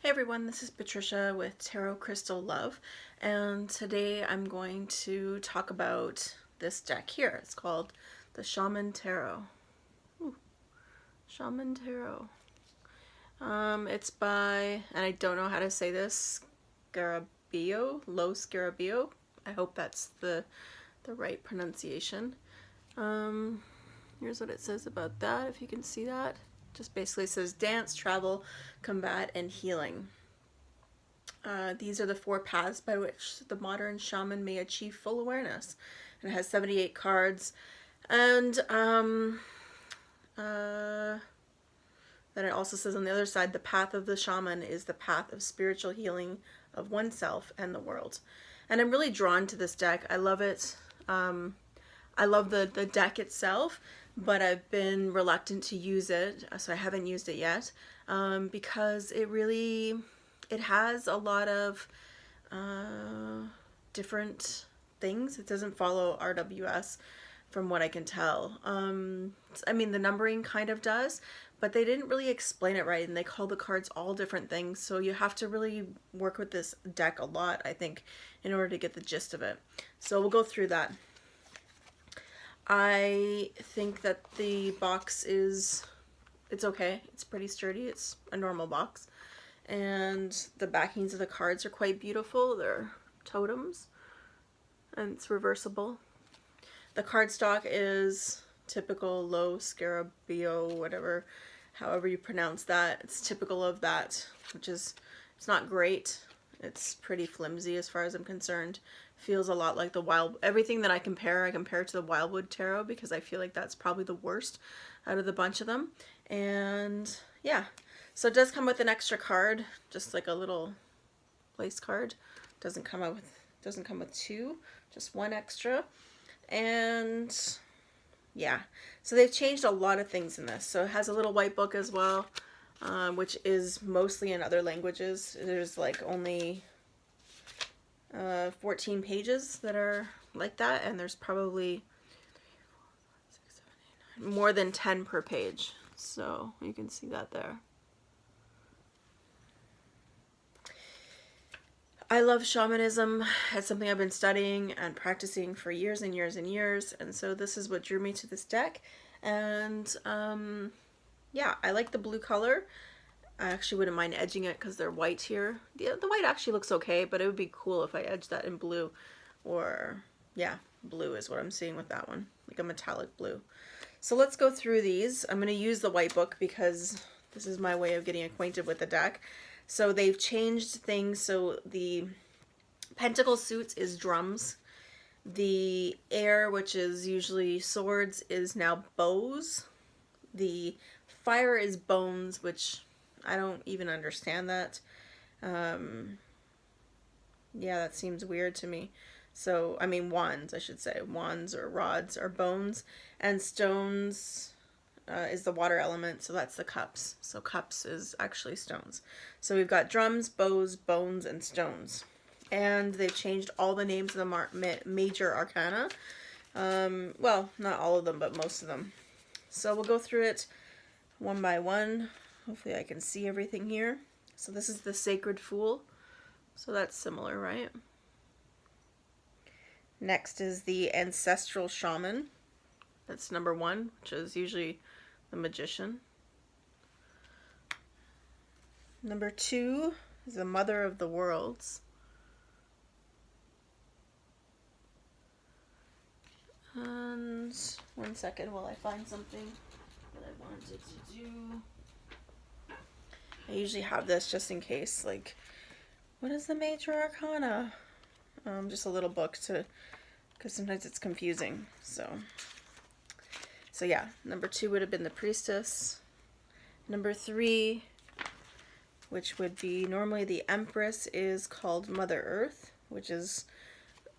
Hey everyone, this is Patricia with Tarot Crystal Love, and today I'm going to talk about this deck here. It's called the Shaman Tarot. Ooh, Shaman Tarot. It's by, and I don't know how to say this, Scarabeo, Lo Scarabeo. I hope that's the right pronunciation. Here's what it says about that, if you can see that. Just basically says dance, travel, combat, and healing. These are the 4 paths by which the modern shaman may achieve full awareness. And it has 78 cards. And then it also says on the other side, the path of the shaman is the path of spiritual healing of oneself and the world. And I'm really drawn to this deck. I love it. I love the deck itself, but I've been reluctant to use it, so I haven't used it yet, because it has a lot of different things. It doesn't follow RWS from what I can tell. I mean, the numbering kind of does, but they didn't really explain it right, and they call the cards all different things, so you have to really work with this deck a lot, I think, in order to get the gist of it. So we'll go through that. I think that the box it's okay. It's pretty sturdy. It's a normal box. And the backings of the cards are quite beautiful. They're totems. And it's reversible. The cardstock is typical Lo Scarabeo, whatever, however you pronounce that. It's typical of that, which is, it's not great. It's pretty flimsy as far as I'm concerned. Feels a lot like the everything that I compare to the Wildwood Tarot, because I feel like that's probably the worst out of the bunch of them. And yeah, so it does come with an extra card, just like a little place card. Doesn't come with 2, just 1 extra. And yeah, so they've changed a lot of things in this. So it has a little white book as well, which is mostly in other languages. There's like only 14 pages that are like that, and there's probably more than 10 per page, so you can see that there. I love shamanism. It's something I've been studying and practicing for years and years and years, and so this is what drew me to this deck. And yeah, I like the blue color. I actually wouldn't mind edging it because they're white here. The white actually looks okay, but it would be cool if I edged that in blue. Or, yeah, blue is what I'm seeing with that one. Like a metallic blue. So let's go through these. I'm going to use the white book because this is my way of getting acquainted with the deck. So they've changed things. So the pentacle suits is drums. The air, which is usually swords, is now bows. The fire is bones, which I don't even understand that. Yeah, that seems weird to me. So, I mean, wands, I should say. Wands or rods are bones. And stones is the water element, so that's the cups. So cups is actually stones. So we've got drums, bows, bones, and stones. And they've changed all the names of the major arcana. Well, not all of them, but most of them. So we'll go through it one by one. Hopefully I can see everything here. So this is the Sacred Fool. So that's similar, right? Next is the Ancestral Shaman. That's number 1, which is usually the Magician. Number 2 is the Mother of the Worlds. And one second while I find something that I wanted to do. I usually have this just in case, like, what is the major arcana? Just a little book because sometimes it's confusing. So yeah, number 2 would have been the Priestess. Number 3, which would be normally the Empress, is called Mother Earth, which is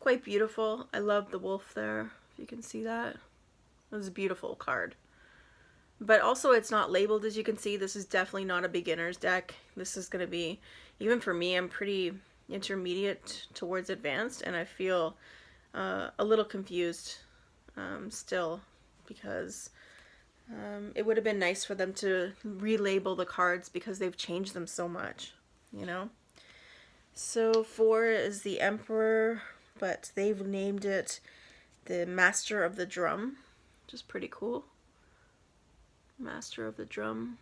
quite beautiful. I love the wolf there, if you can see that. It was a beautiful card. But also it's not labeled, as you can see. This is definitely not a beginner's deck. This is going to be, even for me, I'm pretty intermediate towards advanced, and I feel a little confused still, because it would have been nice for them to relabel the cards because they've changed them so much. you know. So 4 is the Emperor, but they've named it the Master of the Drum, which is pretty cool. Master of the Drum.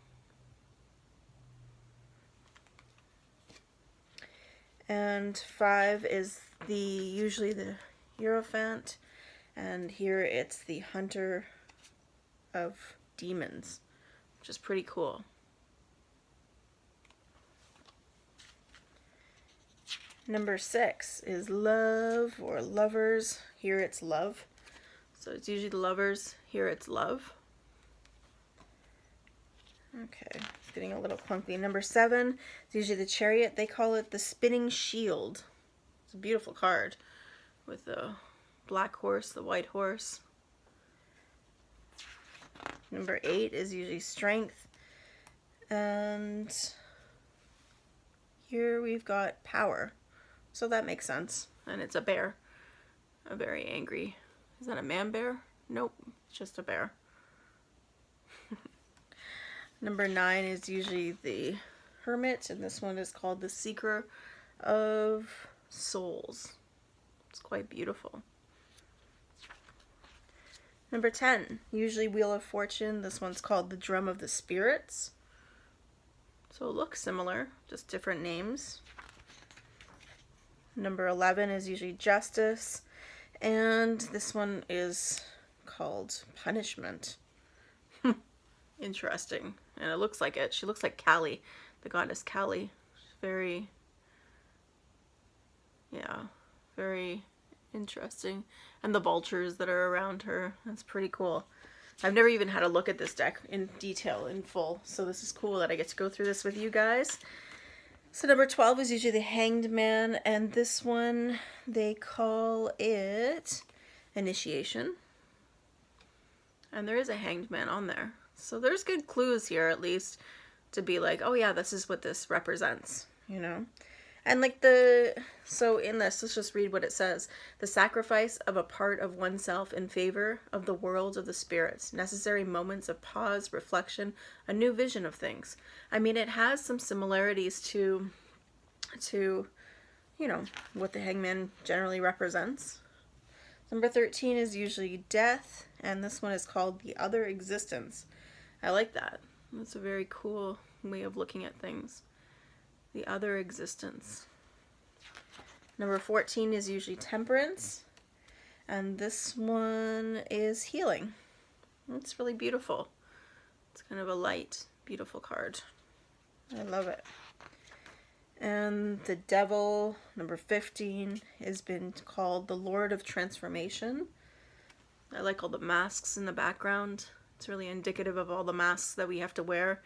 And 5 is usually the Hierophant, and here it's the Hunter of Demons, which is pretty cool. Number 6 is Love or Lovers. Here it's Love. So it's usually the Lovers. Here it's Love. Okay, it's getting a little clunky. Number 7 is usually the Chariot. They call it the Spinning Shield. It's a beautiful card with the black horse, the white horse. Number 8 is usually Strength. And here we've got Power. So that makes sense. And it's a bear. A very angry. Is that a man bear? Nope. It's just a bear. Number 9 is usually the Hermit. And this one is called the Seeker of Souls. It's quite beautiful. Number 10. Usually Wheel of Fortune. This one's called the Drum of the Spirits. So it looks similar. Just different names. Number 11 is usually Justice, and this one is called Punishment. Interesting. And it looks like it. She looks like Kali, the goddess Kali. She's very, very interesting. And the vultures that are around her. That's pretty cool. I've never even had a look at this deck in detail, in full, so this is cool that I get to go through this with you guys. So number 12 is usually the Hanged Man, and this one, they call it Initiation. And there is a Hanged Man on there. So there's good clues here, at least, to be like, oh yeah, this is what this represents, you know? And like so in this, let's just read what it says. The sacrifice of a part of oneself in favor of the world of the spirits. Necessary moments of pause, reflection, a new vision of things. I mean, it has some similarities to you know, what the Hangman generally represents. Number 13 is usually Death, and this one is called the Other Existence. I like that. That's a very cool way of looking at things. The Other Existence. Number 14 is usually Temperance. And this one is Healing. It's really beautiful. It's kind of a light, beautiful card. I love it. And the Devil, number 15, has been called the Lord of Transformation. I like all the masks in the background. It's really indicative of all the masks that we have to wear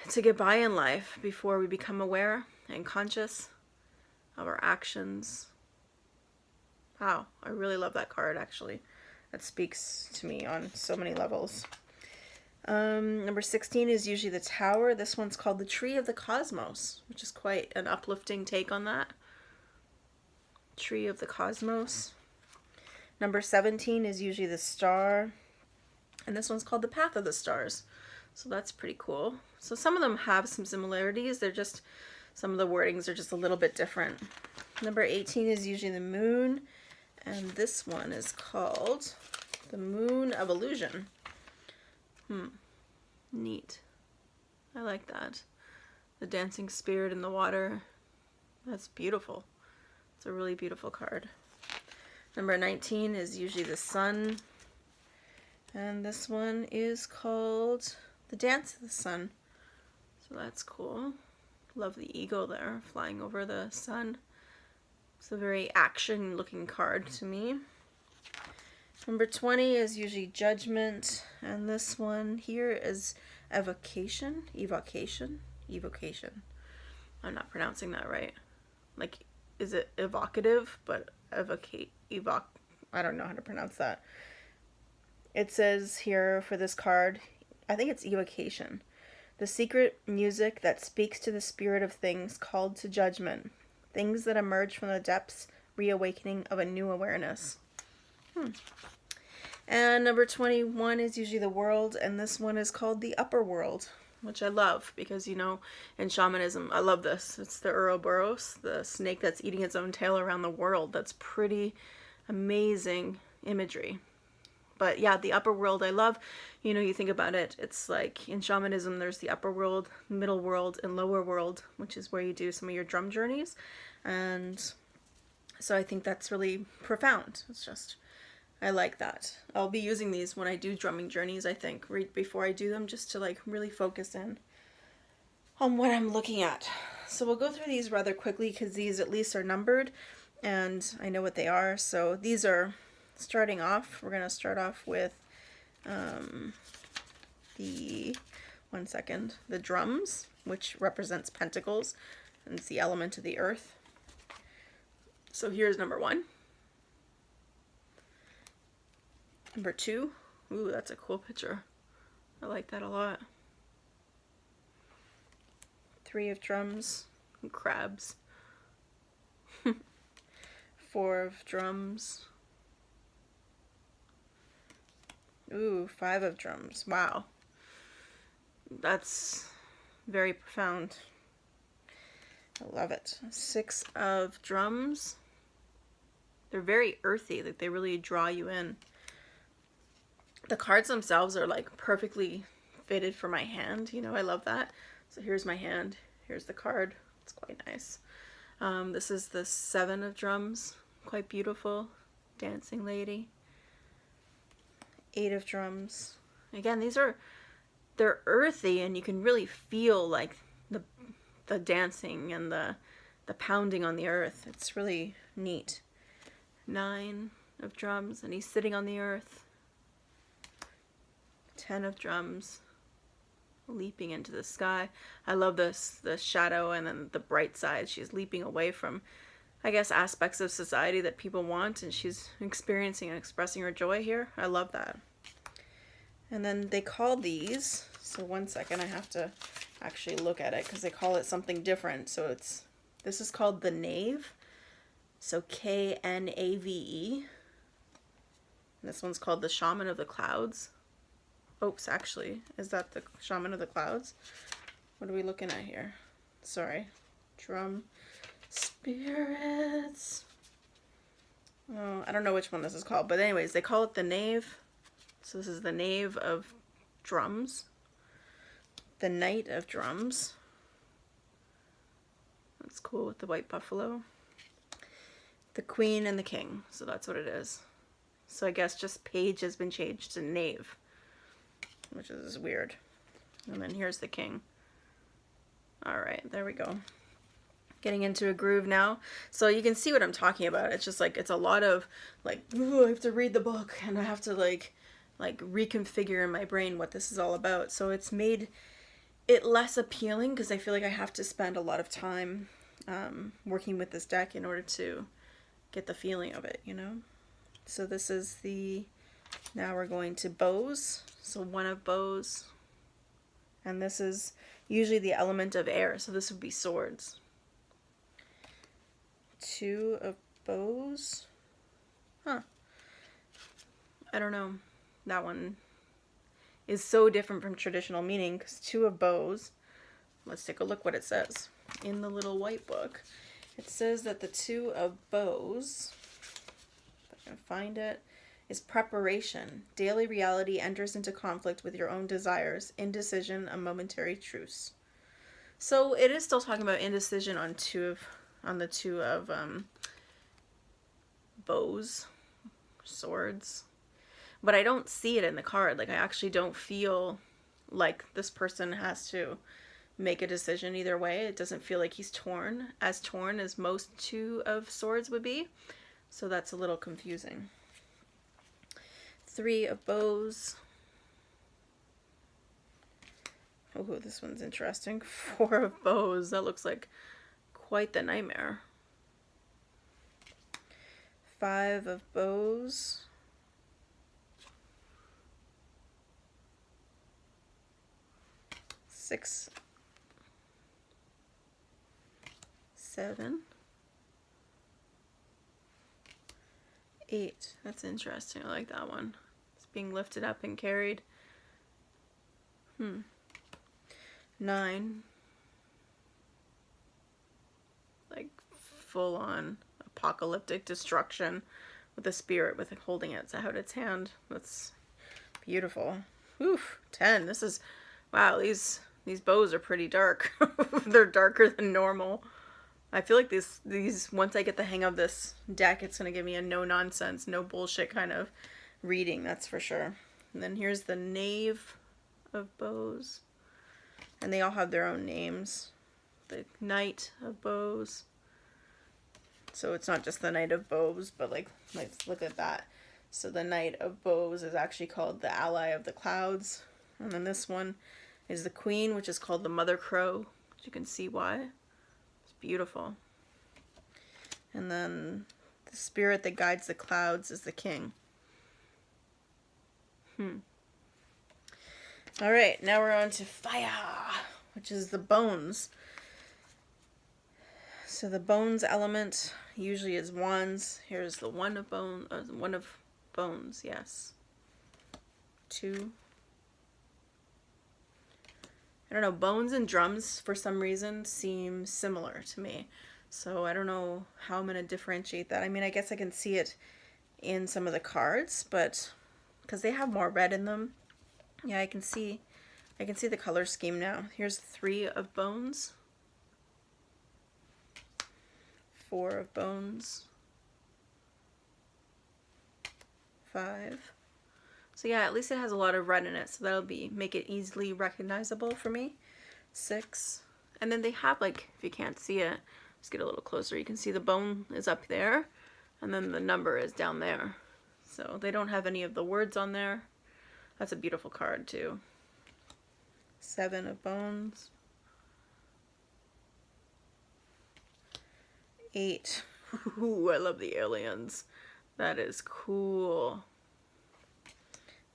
to get by in life before we become aware and conscious of our actions. Wow, I really love that card, actually. That speaks to me on so many levels. Number 16 is usually the Tower. This one's called the Tree of the Cosmos, which is quite an uplifting take on that. Tree of the Cosmos. Number 17 is usually the Star. And this one's called the Path of the Stars. So that's pretty cool. So some of them have some similarities. They're just, some of the wordings are just a little bit different. Number 18 is usually the Moon. And this one is called the Moon of Illusion. Neat. I like that. The dancing spirit in the water. That's beautiful. It's a really beautiful card. Number 19 is usually the Sun. And this one is called the Dance of the Sun. So that's cool. Love the eagle there flying over the sun. It's a very action looking card to me. Number 20 is usually Judgment. And this one here is Evocation. I'm not pronouncing that right. Like, is it evocative? But I don't know how to pronounce that. It says here for this card, I think it's Evocation. The secret music that speaks to the spirit of things called to judgment. Things that emerge from the depths, reawakening of a new awareness. And number 21 is usually the World, and this one is called the Upper World. which I love because, you know, in shamanism, I love this. It's the Ouroboros, the snake that's eating its own tail around the world. That's pretty amazing imagery. But yeah, the upper world I love. You know, you think about it, it's like in shamanism, there's the upper world, middle world, and lower world, which is where you do some of your drum journeys. And so I think that's really profound. It's just, I like that. I'll be using these when I do drumming journeys, I think, right before I do them, just to like really focus in on what I'm looking at. So we'll go through these rather quickly because these at least are numbered and I know what they are. So these are starting off. We're going to start off with the drums, which represents pentacles, and it's the element of the earth. So here's number 1. Number 2. Ooh, that's a cool picture. I like that a lot. 3 of drums and crabs. 4 of drums. Ooh, 5 of drums. Wow. That's very profound. I love it. 6 of drums. They're very earthy, like they really draw you in. The cards themselves are like perfectly fitted for my hand. You know, I love that. So here's my hand. Here's the card. It's quite nice. This is the 7 of drums. Quite beautiful. Dancing lady. 8 of drums. Again, they're earthy and you can really feel like the dancing and the pounding on the earth. It's really neat. 9 of drums and he's sitting on the earth. 10 of drums, leaping into the sky. I love this, the shadow and then the bright side. She's leaping away from, I guess, aspects of society that people want, and she's experiencing and expressing her joy here. I love that. And then they call these, so one second, I have to actually look at it because they call it something different. So this is called the Knave. So Knave. This one's called the Shaman of the Clouds. Oops, actually, is that the Shaman of the Clouds? What are we looking at here? Sorry. Drum spirits. Oh, I don't know which one this is called, but anyways, they call it the Knave. So this is the Knave of Drums. The Knight of Drums. That's cool with the white buffalo. The Queen and the King. So that's what it is. So I guess just page has been changed to Knave, which is weird. And then here's the King. Alright, there we go. Getting into a groove now. So you can see what I'm talking about. It's just like, it's a lot of like, ooh, I have to read the book and I have to like reconfigure in my brain what this is all about. So it's made it less appealing because I feel like I have to spend a lot of time working with this deck in order to get the feeling of it, you know? So this is now we're going to bows. So 1 of bows. And this is usually the element of air. So this would be swords. 2 of bows. Huh. I don't know. That one is so different from traditional meaning because 2 of bows. Let's take a look what it says in the little white book. It says that the 2 of bows, if I can find it, is preparation. Daily reality enters into conflict with your own desires. Indecision, a momentary truce. So it is still talking about indecision on the 2 of bows, swords. But I don't see it in the card. Like I actually don't feel like this person has to make a decision either way. It doesn't feel like he's torn as most 2 of swords would be. So that's a little confusing. 3 of bows. Oh, this one's interesting. 4 of bows. That looks like quite the nightmare. 5 of bows. 6, 7, 8. That's interesting. I like that one. It's being lifted up and carried. 9. Like full on apocalyptic destruction with a spirit with it holding it out its hand. That's beautiful. Oof, 10. This is, wow, these bows are pretty dark. They're darker than normal. I feel like these once I get the hang of this deck, it's going to give me a no nonsense, no bullshit kind of reading, that's for sure. And then here's the Knave of Bows. And they all have their own names. The Knight of Bows. So it's not just the Knight of Bows, but like, let's look at that. So the Knight of Bows is actually called the Ally of the Clouds. And then this one is the Queen, which is called the Mother Crow. You can see why. It's beautiful. And then the spirit that guides the clouds is the King. All right, now we're on to fire, which is the bones. So the bones element usually is wands. Here's the one of bones, yes. 2. I don't know, bones and drums for some reason seem similar to me. So I don't know how I'm going to differentiate that. I mean, I guess I can see it in some of the cards, but because they have more red in them. Yeah, I can see the color scheme now. Here's 3 of bones. 4 of bones. 5. So yeah, at least it has a lot of red in it, so that'll make it easily recognizable for me. 6. And then they have, like, if you can't see it, just get a little closer. You can see the bone is up there, and then the number is down there. So they don't have any of the words on there. That's a beautiful card too. 7 of bones. 8. Ooh, I love the aliens. That is cool.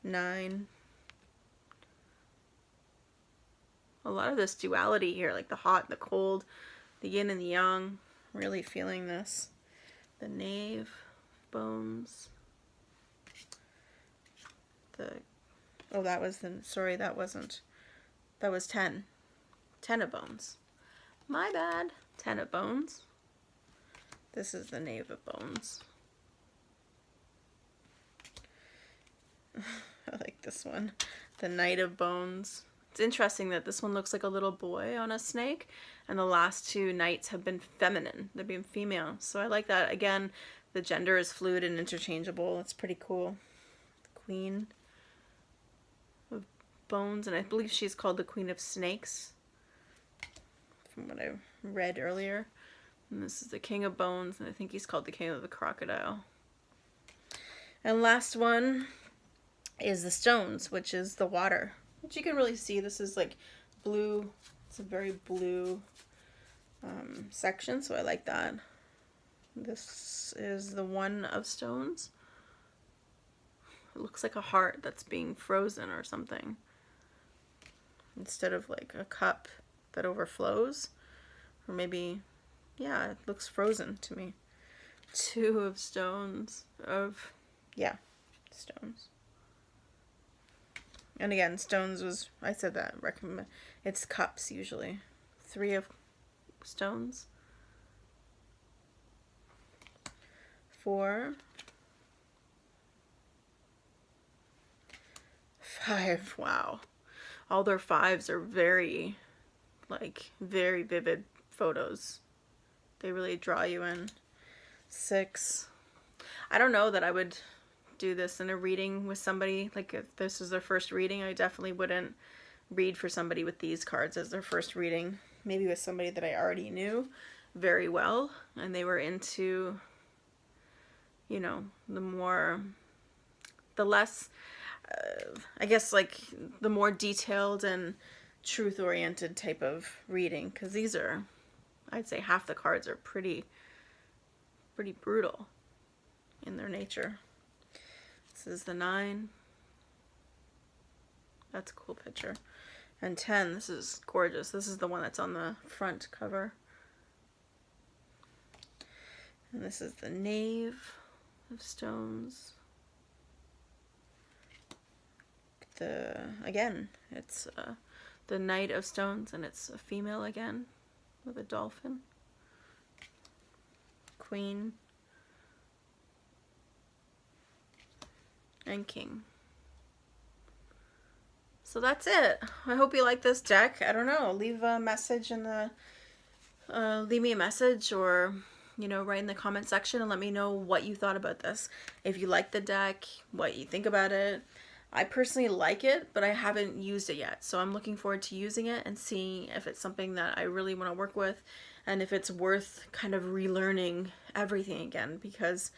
9. A lot of this duality here, like the hot and the cold, the yin and the yang. Really feeling this. The Knave, bones. That was 10. 10 of bones. My bad. 10 of bones. This is the Knave of bones. I like this one. The Knight of bones. It's interesting that this one looks like a little boy on a snake, and the last 2 knights have been feminine. They've been female. So I like that. Again, the gender is fluid and interchangeable. It's pretty cool. The Queen of bones, and I believe she's called the Queen of Snakes from what I read earlier. And this is the King of bones, and I think he's called the King of the Crocodile. And last one is the stones, which is the water, which you can really see. This is like blue. It's a very blue section, so I like that. This is the one of stones. It looks like a heart that's being frozen or something, instead of like a cup that overflows. Or maybe, yeah, it looks frozen to me. 2 of stones. Stones. And again, stones was, I said that, recommend, it's cups usually. 3 of stones. 4. 5, wow. All their 5s are very vivid photos. They really draw you in. 6. I don't know that I would do this in a reading with somebody. Like, if this is their first reading, I definitely wouldn't read for somebody with these cards as their first reading. Maybe with somebody that I already knew very well, and they were into, you know, the less, I guess, like, the more detailed and truth-oriented type of reading. Because these are, I'd say half the cards are pretty brutal in their nature. This is the 9. That's a cool picture. And 10, this is gorgeous. This is the one that's on the front cover. And this is the Knave of stones. Again, it's the Knight of Stones, and it's a female again with a dolphin. Queen. And King. So that's it. I hope you like this deck. I don't know. Leave a message in the... leave me a message, or, you know, write in the comment section and let me know what you thought about this. If you like the deck, what you think about it. I personally like it, but I haven't used it yet. So I'm looking forward to using it and seeing if it's something that I really want to work with, and if it's worth kind of relearning everything again, because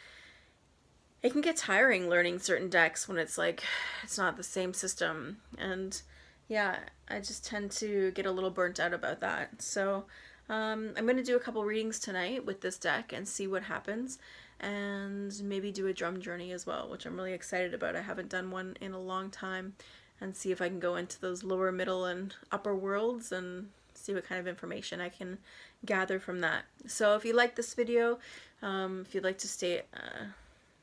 it can get tiring learning certain decks when it's like, it's not the same system. And yeah, I just tend to get a little burnt out about that. So I'm going to do a couple readings tonight with this deck and see what happens, and maybe do a drum journey as well, which I'm really excited about. I haven't done one in a long time, and see if I can go into those lower, middle, and upper worlds and see what kind of information I can gather from that. So if you like this video, if you'd like to stay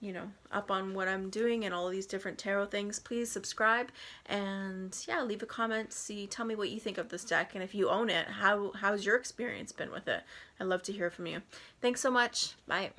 you know, up on what I'm doing and all these different tarot things, please subscribe, and yeah, leave a comment. Tell me what you think of this deck, and if you own it, how's your experience been with it? I'd love to hear from you. Thanks so much. Bye.